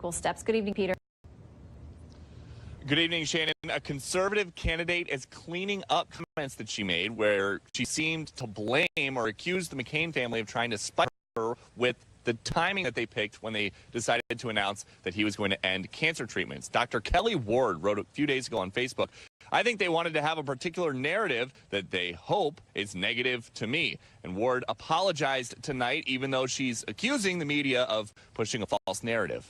steps. Good evening, Peter. Good evening, Shannon. A conservative candidate is cleaning up comments that she made where she seemed to blame or accuse the McCain family of trying to spite her with the timing that they picked when they decided to announce that he was going to end cancer treatments. Dr. Kelly Ward wrote a few days ago on Facebook, "I think they wanted to have a particular narrative that they hope is negative to me." And Ward apologized tonight, even though she's accusing the media of pushing a false narrative.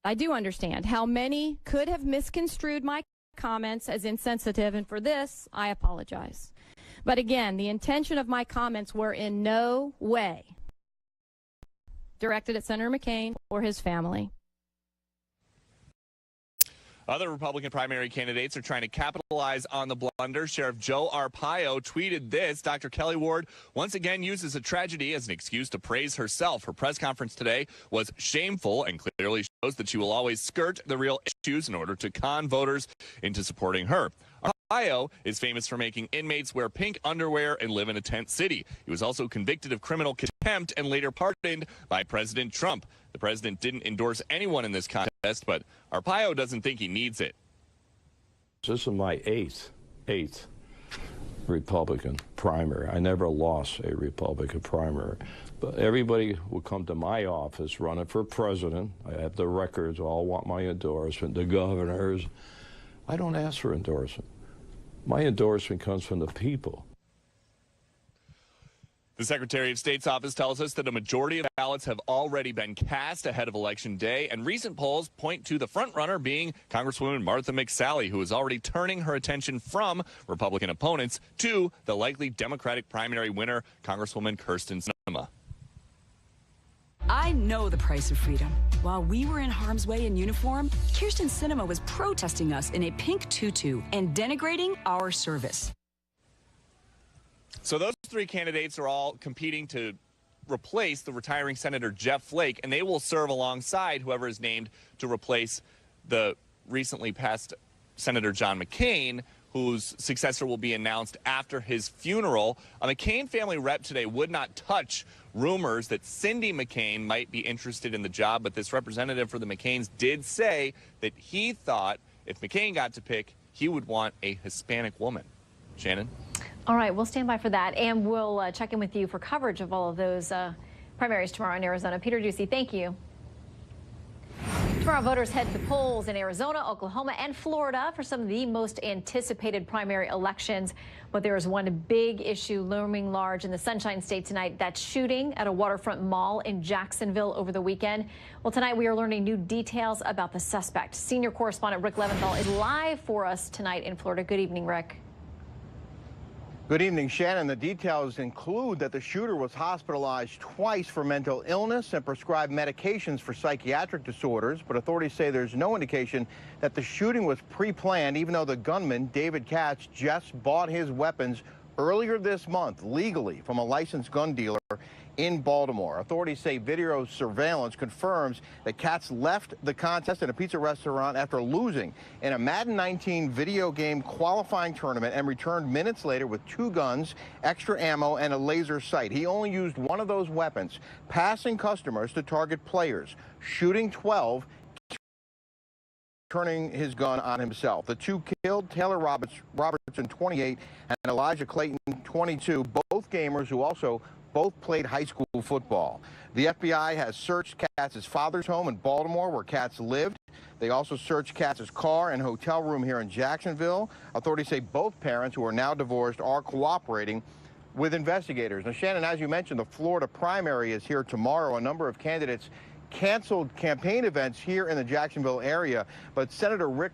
I do understand how many could have misconstrued my comments as insensitive, and for this, I apologize. But again, the intention of my comments were in no way directed at Senator McCain or his family. Other Republican primary candidates are trying to capitalize on the blunder. Sheriff Joe Arpaio tweeted this: "Dr. Kelly Ward once again uses a tragedy as an excuse to praise herself. Her press conference today was shameful and clearly shows that she will always skirt the real issues in order to con voters into supporting her." Arpaio is famous for making inmates wear pink underwear and live in a tent city. He was also convicted of criminal contempt and later pardoned by President Trump. The president didn't endorse anyone in this contest, but Arpaio doesn't think he needs it. This is my eighth Republican primary. I never lost a Republican primary. But everybody will come to my office running for president. I have the records, all want my endorsement, the governors. I don't ask for endorsement. My endorsement comes from the people. The Secretary of State's office tells us that a majority of ballots have already been cast ahead of Election Day, and recent polls point to the frontrunner being Congresswoman Martha McSally, who is already turning her attention from Republican opponents to the likely Democratic primary winner, Congresswoman Kyrsten Sinema. I know the price of freedom. While we were in harm's way in uniform, Kyrsten Sinema was protesting us in a pink tutu and denigrating our service. So those three candidates are all competing to replace the retiring Senator Jeff Flake, and they will serve alongside whoever is named to replace the recently passed Senator John McCain, whose successor will be announced after his funeral. A McCain family rep today would not touch rumors that Cindy McCain might be interested in the job, but this representative for the McCains did say that he thought if McCain got to pick, he would want a Hispanic woman. Shannon? All right, we'll stand by for that, and we'll check in with you for coverage of all of those primaries tomorrow in Arizona. Peter Ducey, thank you. Tomorrow, voters head to the polls in Arizona, Oklahoma, and Florida for some of the most anticipated primary elections. But there is one big issue looming large in the Sunshine State tonight, that shooting at a waterfront mall in Jacksonville over the weekend. Well, tonight we are learning new details about the suspect. Senior correspondent Rick Leventhal is live for us tonight in Florida. Good evening, Rick. Good evening, Shannon. The details include that the shooter was hospitalized twice for mental illness and prescribed medications for psychiatric disorders, but authorities say there's no indication that the shooting was pre-planned, even though the gunman, David Katz, just bought his weapons earlier this month legally from a licensed gun dealer in Baltimore. Authorities say video surveillance confirms that Katz left the contest in a pizza restaurant after losing in a Madden 19 video game qualifying tournament and returned minutes later with 2 guns, extra ammo, and a laser sight. He only used one of those weapons, passing customers to target players, shooting 12, turning his gun on himself. The 2 killed Taylor Robertson, 28, and Elijah Clayton, 22, both gamers who also both played high school football. The FBI has searched Katz's father's home in Baltimore, where Katz lived. They also searched Katz's car and hotel room here in Jacksonville. Authorities say both parents, who are now divorced, are cooperating with investigators. Now, Shannon, as you mentioned, the Florida primary is here tomorrow. A number of candidates canceled campaign events here in the Jacksonville area, but Senator Bill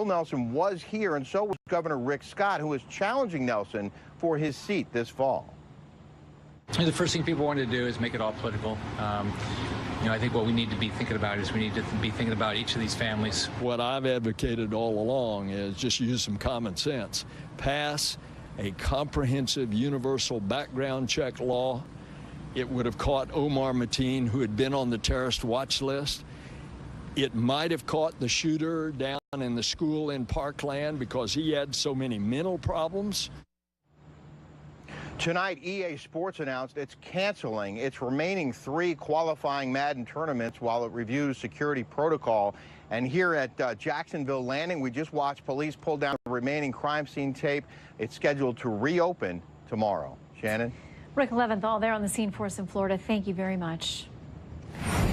Nelson was here, and so was Governor Rick Scott, who is challenging Nelson for his seat this fall. The first thing people wanted to do is make it all political. I think what we need to be thinking about is we need to be thinking about each of these families. What I've advocated all along is just use some common sense. Pass a comprehensive universal background check law. It would have caught Omar Mateen, who had been on the terrorist watch list. It might have caught the shooter down in the school in Parkland because he had so many mental problems. Tonight, EA Sports announced it's canceling its remaining 3 qualifying Madden tournaments while it reviews security protocol. And here at Jacksonville Landing, we just watched police pull down the remaining crime scene tape. It's scheduled to reopen tomorrow. Shannon? Rick Leventhal there on the scene for us in Florida. Thank you very much.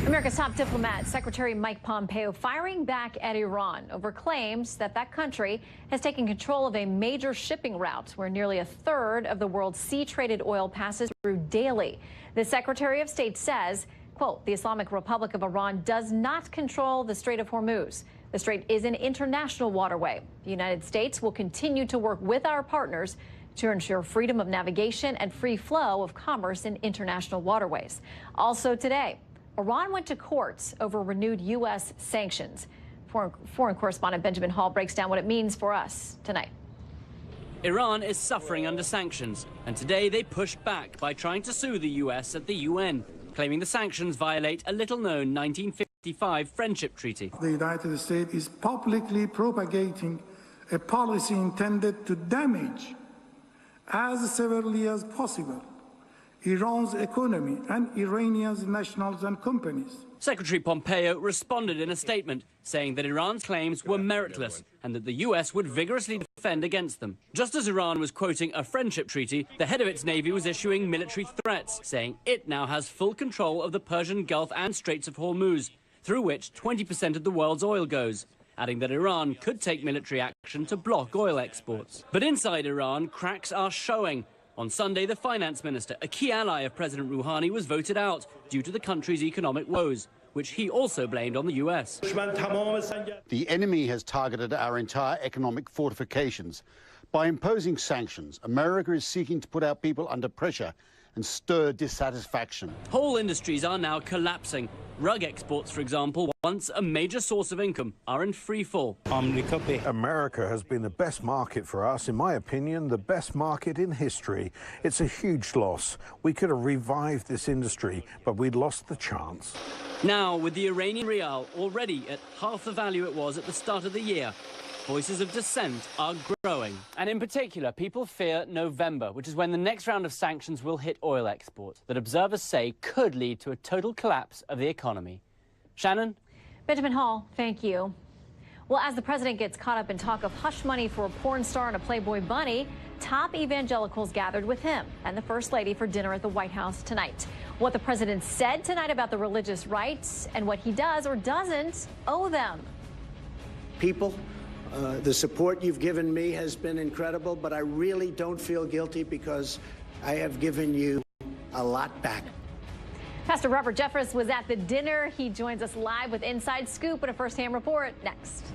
America's top diplomat, Secretary Mike Pompeo, firing back at Iran over claims that that country has taken control of a major shipping route where nearly 1/3 of the world's sea-traded oil passes through daily. The Secretary of State says, quote, the Islamic Republic of Iran does not control the Strait of Hormuz. The strait is an international waterway. The United States will continue to work with our partners to ensure freedom of navigation and free flow of commerce in international waterways. Also today, Iran went to court over renewed U.S. sanctions. Foreign correspondent Benjamin Hall breaks down what it means for us tonight. Iran is suffering under sanctions, and today they pushed back by trying to sue the U.S. at the UN, claiming the sanctions violate a little-known 1955 friendship treaty. The United States is publicly propagating a policy intended to damage as severely as possible Iran's economy and Iranians' nationals and companies. Secretary Pompeo responded in a statement, saying that Iran's claims were meritless and that the U.S. would vigorously defend against them. Just as Iran was quoting a friendship treaty, the head of its navy was issuing military threats, saying it now has full control of the Persian Gulf and Straits of Hormuz, through which 20% of the world's oil goes, adding that Iran could take military action to block oil exports. But inside Iran, cracks are showing. On Sunday, the finance minister, a key ally of President Rouhani, was voted out due to the country's economic woes, which he also blamed on the U.S. The enemy has targeted our entire economic fortifications. By imposing sanctions, America is seeking to put our people under pressure and stir dissatisfaction. Whole industries are now collapsing. Rug exports, for example, once a major source of income, are in free fall. America has been the best market for us, in my opinion, the best market in history. It's a huge loss. We could have revived this industry, but we'd lost the chance. Now, with the Iranian rial already at half the value it was at the start of the year, voices of dissent are growing. And in particular, people fear November, which is when the next round of sanctions will hit oil exports, that observers say could lead to a total collapse of the economy. Shannon? Benjamin Hall, thank you. Well, as the president gets caught up in talk of hush money for a porn star and a Playboy bunny, top evangelicals gathered with him and the First Lady for dinner at the White House tonight. What the president said tonight about the religious rights and what he does or doesn't owe them. People, the support you've given me has been incredible, but I really don't feel guilty because I have given you a lot back. Pastor Robert Jeffress was at the dinner. He joins us live with Inside Scoop and a first-hand report next.